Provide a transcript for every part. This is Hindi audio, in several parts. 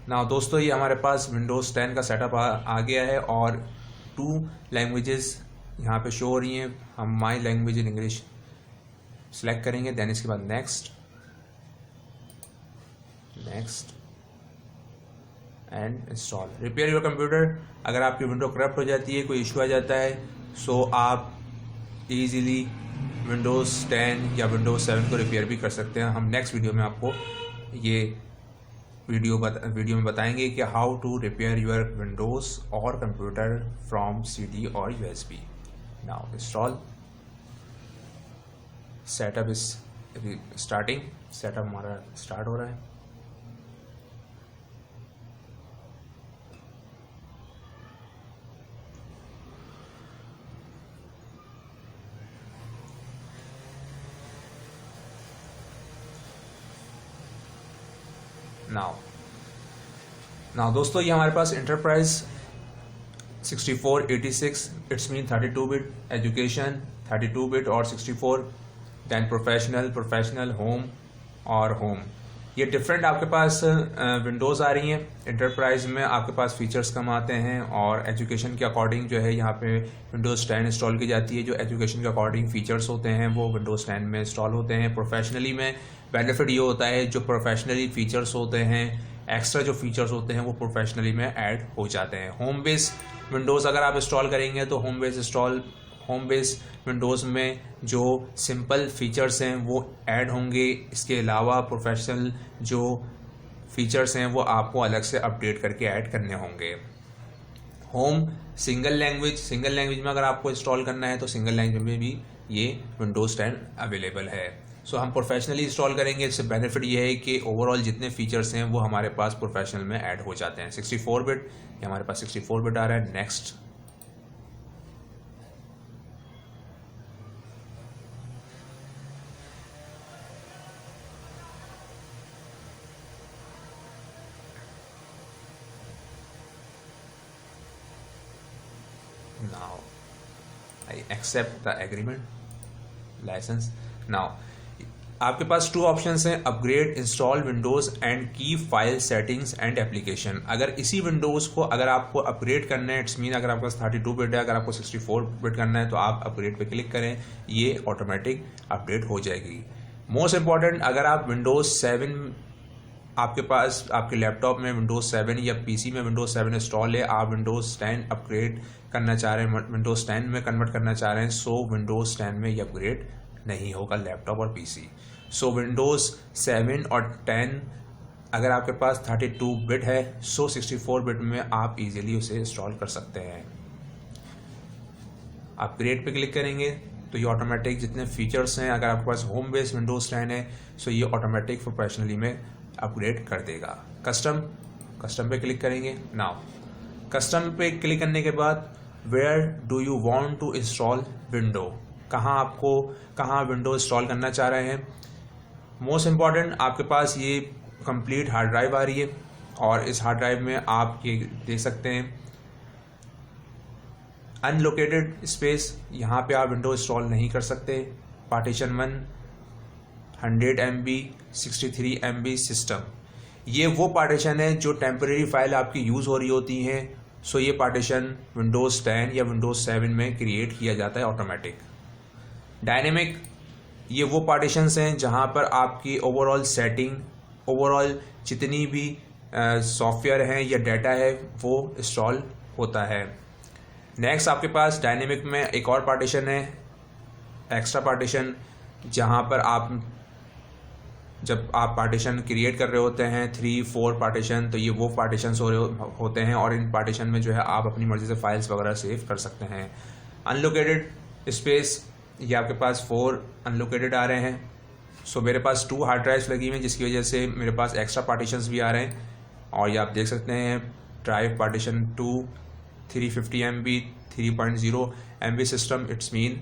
ना दोस्तों, ये हमारे पास विंडोज़ 10 का सेटअप आ गया है और 2 लैंग्वेजेस यहाँ पे शो हो रही हैं। हम my language in English select करेंगे, देन इसके बाद next and install. Repair your computer, अगर आपकी विंडो करप्ट हो जाती है, कोई इशू आ जाता है, सो आप इजीली विंडोज़ 10 या विंडोज़ 7 को रिपेयर भी कर सकते हैं। हम नेक्स्ट वीडियो में आपको ये वीडियो में बताएंगे कि how to repair your Windows और कंप्यूटर फ्रॉम CD और USB। Now install, setup is starting. Setup हमारा स्टार्ट हो रहा है। नाउ दोस्तों, ये हमारे पास enterprise 6486, it's mean 32 bit, education 32 bit और 64, दैन प्रोफेशनल, होम और होम। ये डिफरेंट आपके पास विंडोज़ आ रही हैं। इंटरप्राइज में आपके पास फीचर्स कम आते हैं और एजुकेशन के अकॉर्डिंग जो है यहाँ पे विंडोज़ 10 इंस्टॉल की जाती है। जो एजुकेशन के अकॉर्डिंग फीचर्स होते हैं वो विंडोज़ 10 में इंस्टॉल होते हैं। प्रोफेशनली में बेनिफिट ये होता है, जो प्रोफेशनली फीचर्स होते हैं, एक्स्ट्रा जो फीचर्स होते हैं वो प्रोफेशनली में ऐड हो जाते हैं। होम बेस विंडोज़ अगर आप इंस्टॉल करेंगे तो होम बेस विंडोज़ में जो सिंपल फीचर्स हैं वो ऐड होंगे। इसके अलावा प्रोफेशनल जो फीचर्स हैं वो आपको अलग से अपडेट करके ऐड करने होंगे। होम सिंगल लैंग्वेज में अगर आपको इंस्टॉल करना है तो सिंगल लैंग्वेज में भी ये विंडोज़ 10 अवेलेबल है। सो हम प्रोफेशनली इंस्टॉल करेंगे। इससे बेनिफिट ये है कि ओवरऑल जितने फीचर्स हैं वो हमारे पास प्रोफेशनल में ऐड हो जाते हैं। 64 बिट, ये हमारे पास 64 बिट आ रहा है। Next, now I accept the agreement license। now आपके पास 2 ऑप्शंस हैं, अपग्रेड, इंस्टॉल विंडोज़ एंड की फाइल सेटिंग्स एंड एप्लीकेशन। अगर इसी विंडोज़ को अगर आपको अपग्रेड करना है, इट्स मीन अगर आपके पास 32 बिट है, अगर आपको 64 बिट करना है तो आप अपग्रेड पे क्लिक करें, ये ऑटोमेटिक अपडेट हो जाएगी। मोस्ट इंपॉर्टेंट, अगर आप विंडोज़ 7 आपके पास आपके लैपटॉप में विंडोज़ 7 या PC में विंडोज़ 7 इंस्टॉल है, आप विंडोज़ 10 अपग्रेड करना चाह रहे हैं, विंडोज़ 10 में कन्वर्ट करना चाह रहे हैं, सो विंडोज़ 10 में ये अपग्रेड नहीं होगा लैपटॉप और PC। सो विंडोज़ 7 और 10 अगर आपके पास 32 बिट है, सो 64 बिट में आप इजीली उसे इंस्टॉल कर सकते हैं। अपग्रेड पे क्लिक करेंगे तो ये ऑटोमेटिक जितने फीचर्स हैं, अगर आपके पास होम बेस्ड विंडोज़ 10 है सो ये ऑटोमेटिक प्रोफेशनली में अपग्रेड कर देगा। कस्टम पे क्लिक करेंगे। नाउ कस्टम पे क्लिक करने के बाद where do you want to install window, कहाँ विंडो इंस्टॉल करना चाह रहे हैं। मोस्ट इम्पॉर्टेंट, आपके पास ये कंप्लीट हार्ड ड्राइव आ रही है और इस हार्ड ड्राइव में आप ये देख सकते हैं अनलोकेटेड स्पेस, यहाँ पे आप विंडो इंस्टॉल नहीं कर सकते। पार्टीशन 1 100 MB 63 MB सिस्टम, ये वो पार्टीशन है जो टेम्परेरी फाइल आपकी यूज़ हो रही होती हैं। सो ये पार्टीशन विंडोज़ 10 या विंडोज़ 7 में क्रिएट किया जाता है ऑटोमेटिक। डायनेमिक, ये वो पार्टीशंस हैं जहाँ पर आपकी ओवरऑल सेटिंग, ओवरऑल जितनी भी सॉफ्टवेयर हैं या डाटा है वो इंस्टॉल होता है। नेक्स्ट, आपके पास डायनेमिक में एक और पार्टीशन है एक्स्ट्रा पार्टीशन, जहाँ पर आप जब आप पार्टीशन क्रिएट कर रहे होते हैं 3-4 पार्टीशन, तो ये वो पार्टीशंस होते हैं और इन पार्टीशन में जो है आप अपनी मर्जी से फाइल्स वगैरह सेव कर सकते हैं। अनलोकेटेड स्पेस, ये आपके पास 4 अनलोकेटेड आ रहे हैं। सो मेरे पास 2 हार्ड ड्राइव्स लगी हुई हैं जिसकी वजह से मेरे पास एक्स्ट्रा पार्टीशंस भी आ रहे हैं। और ये आप देख सकते हैं drive partition 2 350 MB 3.0 MB system, it's mean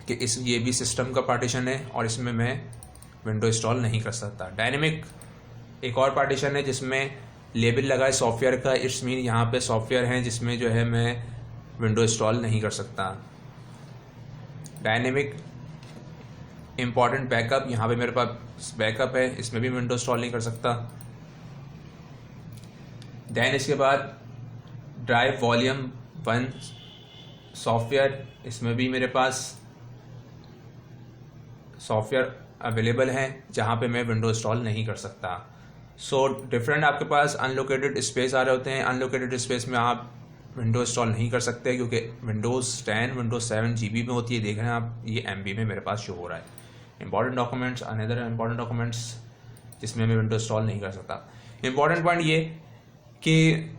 कि ये भी सिस्टम का पार्टीशन है और इसमें मैं विंडो इंस्टॉल नहीं कर सकता। डायनेमिक एक और पार्टीशन है जिसमें लेबल लगा है सॉफ्टवेयर का, इट्स मीन यहाँ पे सॉफ्टवेयर हैं जिसमें जो है मैं विंडो इंस्टॉल नहीं कर सकता। डायनेमिक इंपॉर्टेंट बैकअप, यहाँ पे मेरे पास बैकअप है, इसमें भी विंडो इंस्टॉल नहीं कर सकता। देन इसके बाद ड्राइव वॉल्यूम 1 सॉफ्टवेयर, इसमें भी मेरे पास सॉफ्टवेयर अवेलेबल हैं जहाँ पे मैं विंडो इंस्टॉल नहीं कर सकता। सो डिफरेंट आपके पास अनलोकेटेड स्पेस आ रहे होते हैं। अनलोकेटेड स्पेस में आप विंडो इंस्टॉल नहीं कर सकते क्योंकि विंडोज़ 10 विंडोज़ 7 GB में होती है। देख रहे हैं आप, ये MB में मेरे पास शो हो रहा है। Important documents, another important documents जिसमें मैं विंडो इंस्टॉल नहीं कर सकता। इंपॉर्टेंट पॉइंट ये कि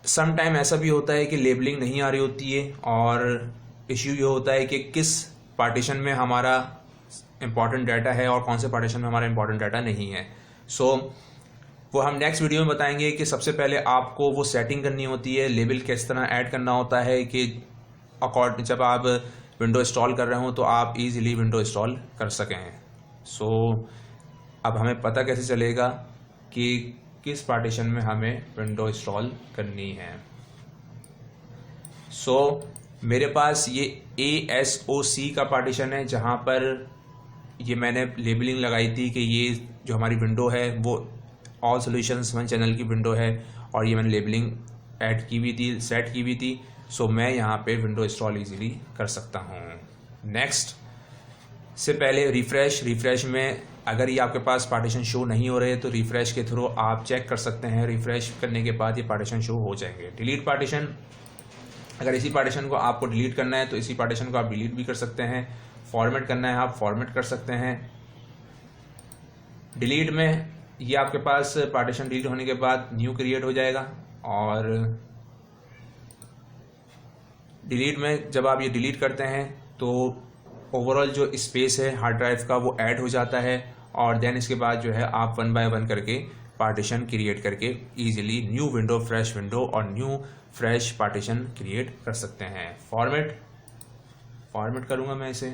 सम टाइम ऐसा भी होता है कि लेबलिंग नहीं आ रही होती है और इश्यू ये होता है कि किस पार्टीशन में हमारा इंपॉर्टेंट डाटा है और कौन से पार्टीशन में हमारा इंपॉर्टेंट डाटा नहीं है। सो वो हम नेक्स्ट वीडियो में बताएंगे कि सबसे पहले आपको वो सेटिंग करनी होती है, लेबल किस तरह ऐड करना होता है कि जब आप विंडो इंस्टॉल कर रहे हो तो आप इजीली विंडो इंस्टॉल कर सकें। सो अब हमें पता कैसे चलेगा कि किस पार्टीशन में हमें विंडो इंस्टॉल करनी है। सो मेरे पास ये ASOC का पार्टीशन है जहाँ पर ये मैंने लेबलिंग लगाई थी कि ये जो हमारी विंडो है वो ऑल सॉल्यूशंस 1 चैनल की विंडो है और ये मैंने लेबलिंग ऐड की हुई थी, सेट की हुई थी। सो मैं यहाँ पे विंडो इंस्टॉल इजीली कर सकता हूँ। नेक्स्ट से पहले रिफ्रेश में अगर ये आपके पास पार्टीशन शो नहीं हो रहे तो रिफ्रेश के थ्रू आप चेक कर सकते हैं। रिफ्रेश करने के बाद ये पार्टीशन शो हो जाएंगे। डिलीट पार्टीशन, अगर इसी पार्टीशन को आपको डिलीट करना है तो इसी पार्टीशन को आप डिलीट भी कर सकते हैं। फॉर्मेट करना है आप फॉर्मेट कर सकते हैं। डिलीट में ये आपके पास पार्टीशन डिलीट होने के बाद न्यू क्रिएट हो जाएगा और डिलीट में जब आप ये डिलीट करते हैं तो ओवरऑल जो स्पेस है हार्ड ड्राइव का वो ऐड हो जाता है और देन इसके बाद जो है आप 1 बाय 1 करके पार्टीशन क्रिएट करके easily new window, fresh window और न्यू फ्रेश पार्टीशन क्रिएट कर सकते हैं। फॉर्मेट करूंगा मैं इसे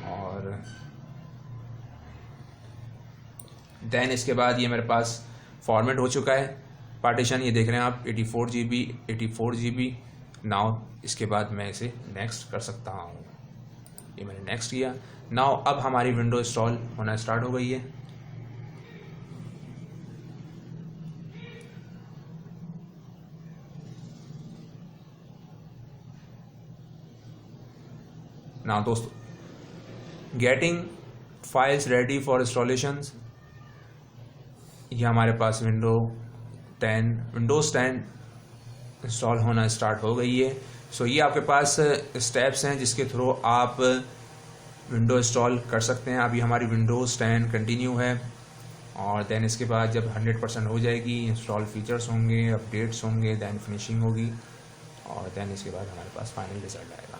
और देन इसके बाद ये मेरे पास फॉर्मेट हो चुका है पार्टीशन। ये देख रहे हैं आप 84 GB। नाउ इसके बाद मैं इसे नेक्स्ट कर सकता हूँ। ये मैंने नेक्स्ट किया। नाउ अब हमारी विंडो इंस्टॉल होना स्टार्ट हो गई है। नाउ दोस्तों, getting files ready for installations, ये हमारे पास विंडोज़ 10 इंस्टॉल होना स्टार्ट हो गई है। सो ये आपके पास स्टेप्स हैं जिसके थ्रू आप विंडो इंस्टॉल कर सकते हैं। अभी हमारी विंडोज़ 10 कंटिन्यू है और देन इसके बाद जब 100% हो जाएगी, इंस्टॉल फीचर्स होंगे, अपडेट्स होंगे, देन फिनिशिंग होगी और देन इसके बाद हमारे पास फाइनल रिजल्ट आएगा।